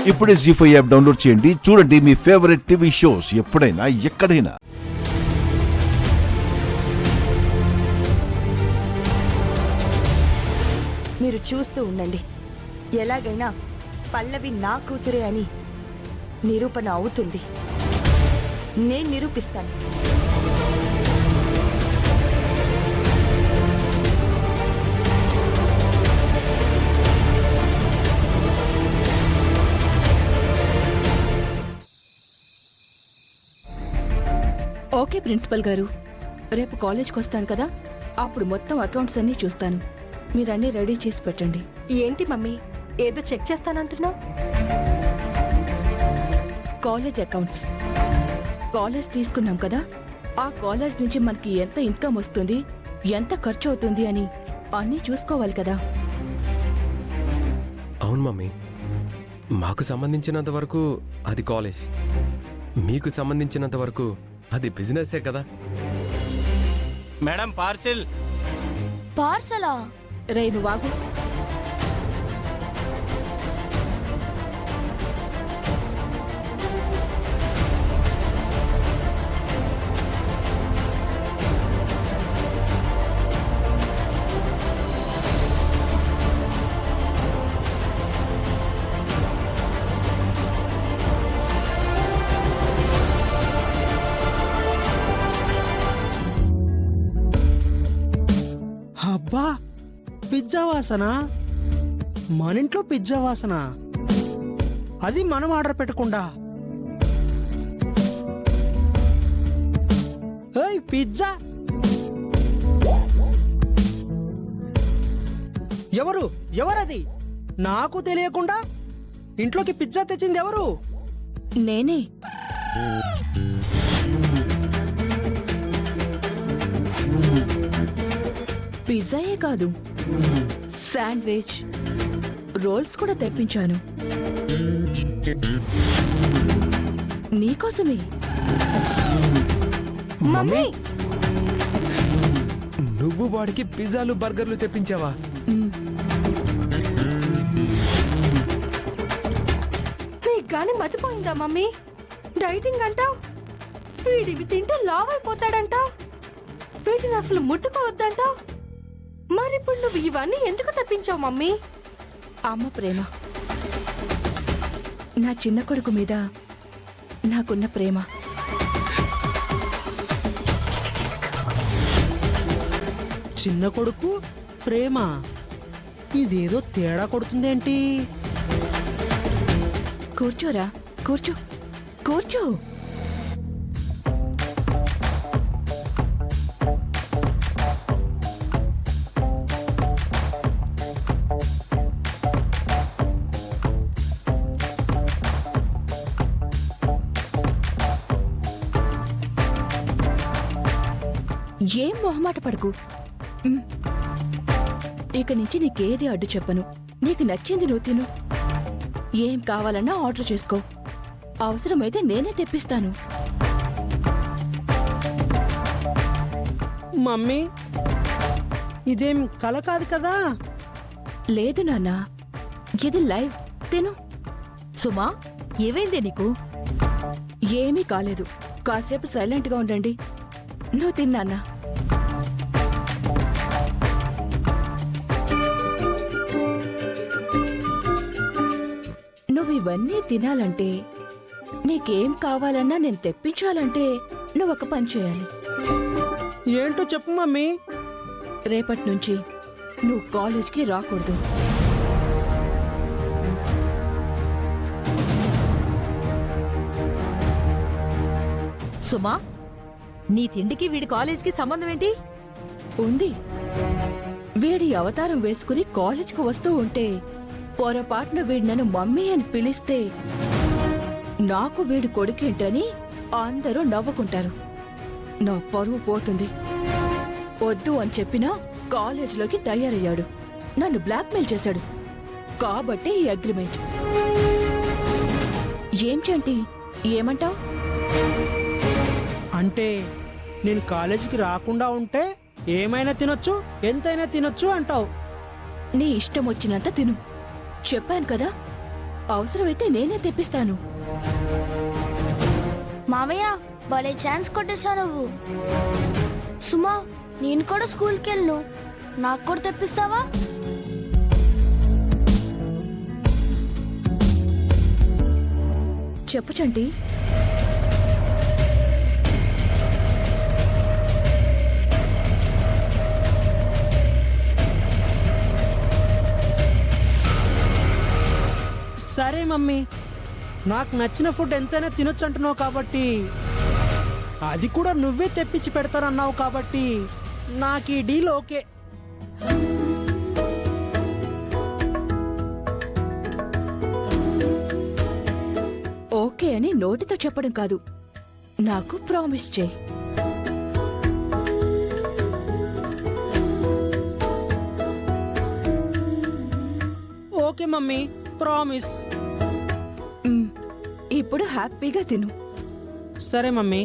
ఇప్పుడే జీ5 app download చేయండి. చూడండి మీ ఫేవరెట్ టీవీ షోస్ ఎప్పుడైనా ఎక్కడైనా. మీరు చూస్తూ ఉండండి. ఎలాగైనా పల్లవి నా కూతురే అని నిరూపణ అవుతుంది. నేను నిరూపిస్తాను. ఓకే ప్రిన్సిపల్ గారు, రేపు కాలేజ్కి వస్తాను కదా, అప్పుడు మొత్తం అకౌంట్స్ అన్నీ చూస్తాను. మీరన్నీ రెడీ చేసి పెట్టండి. ఏంటి మమ్మీ, ఏదో చెక్ చేస్తానంటున్నావు? College accounts. కాలేజ్ తీసుకున్నాం కదా, ఆ కాలేజ్ నుంచి మనకి ఎంత ఇన్కమ్ వస్తుంది, ఎంత ఖర్చు అవుతుంది అని అన్నీ చూసుకోవాలి కదా. అవును మమ్మీ, మాకు సంబంధించినంత వరకు అది కాలేజ్, మీకు సంబంధించినంత వరకు అది బిజినెసే కదా. Madam parcel. పార్సలా? రే నువ్వాగు. అబ్బా, పిజ్జా వాసన! మన ఇంట్లో పిజ్జా వాసన, అది మనం ఆర్డర్ పెట్టకుండా. ఏయ్ పిజ్జా! ఎవరది? నాకు తెలియకుండా ఇంట్లోకి పిజ్జా తెచ్చింది ఎవరు? నేనే. పిజ్జాయే కాదు, శాండ్విచ్, రోల్స్ కూడా తెప్పించాను నీకోసమే. మమ్మీ, నువ్వు వాడికి పిజ్జాలు బర్గర్లు తెప్పించావా? నీకు గాని మతిపోయిందా మమ్మీ? డైటింగ్ అంటావు, వీడివి తింటే లావ్ అయిపోతాడంటావు, వీటిని అసలు ముట్టుకోవద్దంటావు. మరిప్పుడు నువ్వు ఇవన్నీ ఎందుకు తెప్పించావు మమ్మీ? అమ్మ ప్రేమ, నా చిన్న కొడుకు మీద నాకున్న ప్రేమ. చిన్న కొడుకు ప్రేమ? ఇదేదో తేడా కొడుతుందేంటి? కూర్చోరా, కూర్చో కూర్చో. ఏం మొహమాట పడకు. ఇక నుంచి నీకేది అడ్డు చెప్పను. నీకు నచ్చింది నువ్వు తిను. ఏం కావాలన్నా ఆర్డర్ చేసుకో, అవసరమైతే నేనే తెప్పిస్తాను. మమ్మీ, ఇదేం కల కాదు కదా? లేదు నాన్నా, ఇది లైవ్. తిను. సుమా, ఏమైందే నీకు? ఏమీ కాలేదు, కాసేపు సైలెంట్గా ఉండండి. నువ్వు తిన్నానా? నువ్వు ఇవన్నీ తినాలంటే, నీకేం కావాలన్నా నేను తెప్పించాలంటే నువ్వు ఒక పని చేయాలి. ఏంటో చెప్పు మమ్మీ. రేపటి నుంచి నువ్వు కాలేజ్కి రాకూడదు. సుమా, నీ తిండికి వీడి కాలేజ్కి సంబంధం ఏంటి? ఉంది. వీడి అవతారం వేసుకుని కాలేజ్కి వస్తూ ఉంటే పొరపాటున వీడి నన్ను మమ్మీ అని పిలిస్తే నాకు వీడి కొడుకేంటని అందరూ నవ్వుకుంటారు. నా పరువు పోతుంది. వద్దు అని చెప్పినా కాలేజీలోకి తయారయ్యాడు. నన్ను బ్లాక్మెయిల్ చేశాడు. కాబట్టి ఈ అగ్రిమెంట్. ఏం చంటి, ఏమంటావ్? అంటే నేను కాలేజీకి రాకుండా ఉంటే ఏమైనా తినొచ్చు, ఎంతైనా తినొచ్చు అంటావు? నీ ఇష్టం వచ్చినంత తిను. చెప్పాను కదా, అవసరమైతే నేనే తెప్పిస్తాను. మామయ్య భలే ఛాన్స్ కొట్టేశా నువ్వు. సుమా నేను కూడా స్కూల్కి వెళ్ళను, నాకు కూడా తెప్పిస్తావా? చెప్పు చంటి. సరే మమ్మీ, నాకు నచ్చిన ఫుడ్ ఎంతైనా తినొచ్చు అంటున్నావు కాబట్టి, అది కూడా నువ్వే తెప్పించి పెడతానన్నావు కాబట్టి నాకు ఈ డీల్ ఓకే. ఓకే అని నోటితో చెప్పడం కాదు, నాకు ప్రామిస్ చేయి. Okay mummy, promise. ఇప్పుడు హ్యాపీగా తిను. సరే mummy.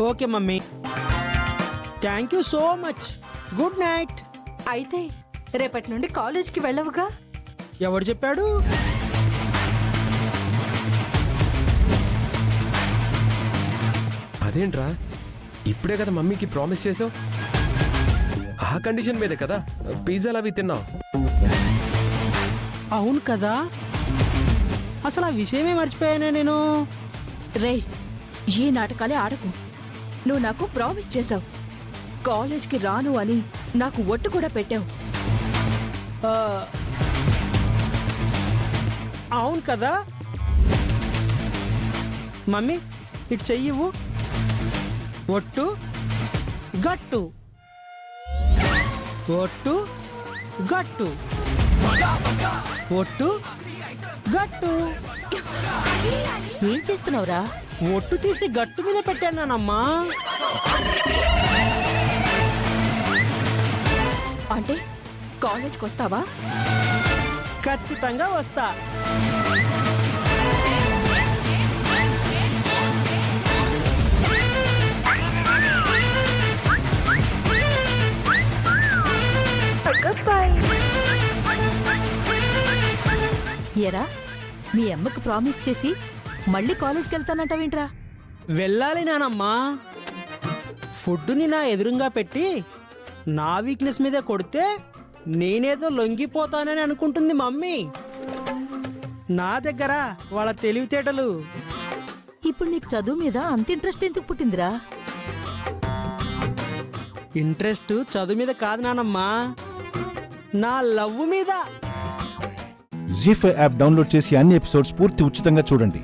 Okay mummy, thank you so much. Good night. అయితే రేపటి నుండి కాలేజ్కి వెళ్ళవుగా? ఎవడు చెప్పాడు? అదేంట్రా, ఇప్పుడే కదా మమ్మీకి ప్రామిస్ చేసావు? ఆ కండిషన్ మీదే కదా పిజ్జాలు అవి తిన్నావు. అవును కదా, అసలు ఆ విషయమే మర్చిపోయానే నేను. రేయ్, ఈ నాటకాలే ఆడకు. నువ్వు నాకు ప్రామిస్ చేశావు, కాలేజ్కి రాను అని నాకు ఒట్టు కూడా పెట్టావు. ఆ, అవును కదా మమ్మీ, ఇటు చెయ్యివు. ఒట్టు గట్టు, ఒట్టు గట్టు, ఒట్టు గట్టు. ఏం చేస్తున్నావురా? ఒట్టు తీసి గట్టు మీద పెట్టానమ్మా. అంటే కాలేజ్కి వస్తావా? ఖచ్చితంగా వస్తా. ఎరా, మీ అమ్మకు ప్రామిస్ చేసి మళ్ళీ కాలేజ్కి వెళ్తానంటావేంట్రా? వెళ్ళాలి నానమ్మా. ఫుడ్ని నా ఎదురుగా పెట్టి నా వీక్నెస్ మీద కొడితే నేనేదో లొంగిపోతానని అనుకుంటుంది మమ్మీ. నా దగ్గర వాళ్ళ తెలివితేటలు. ఇప్పుడు నీకు చదువు మీద అంత ఇంట్రెస్ట్ ఎందుకు పుట్టిందిరా? ఇంట్రెస్ట్ చదువు మీద కాదు నానమ్మా, నా లవ్ మీద. జీ5 యాప్ డౌన్లోడ్ చేసి అన్ని ఎపిసోడ్స్ పూర్తి ఉచితంగా చూడండి.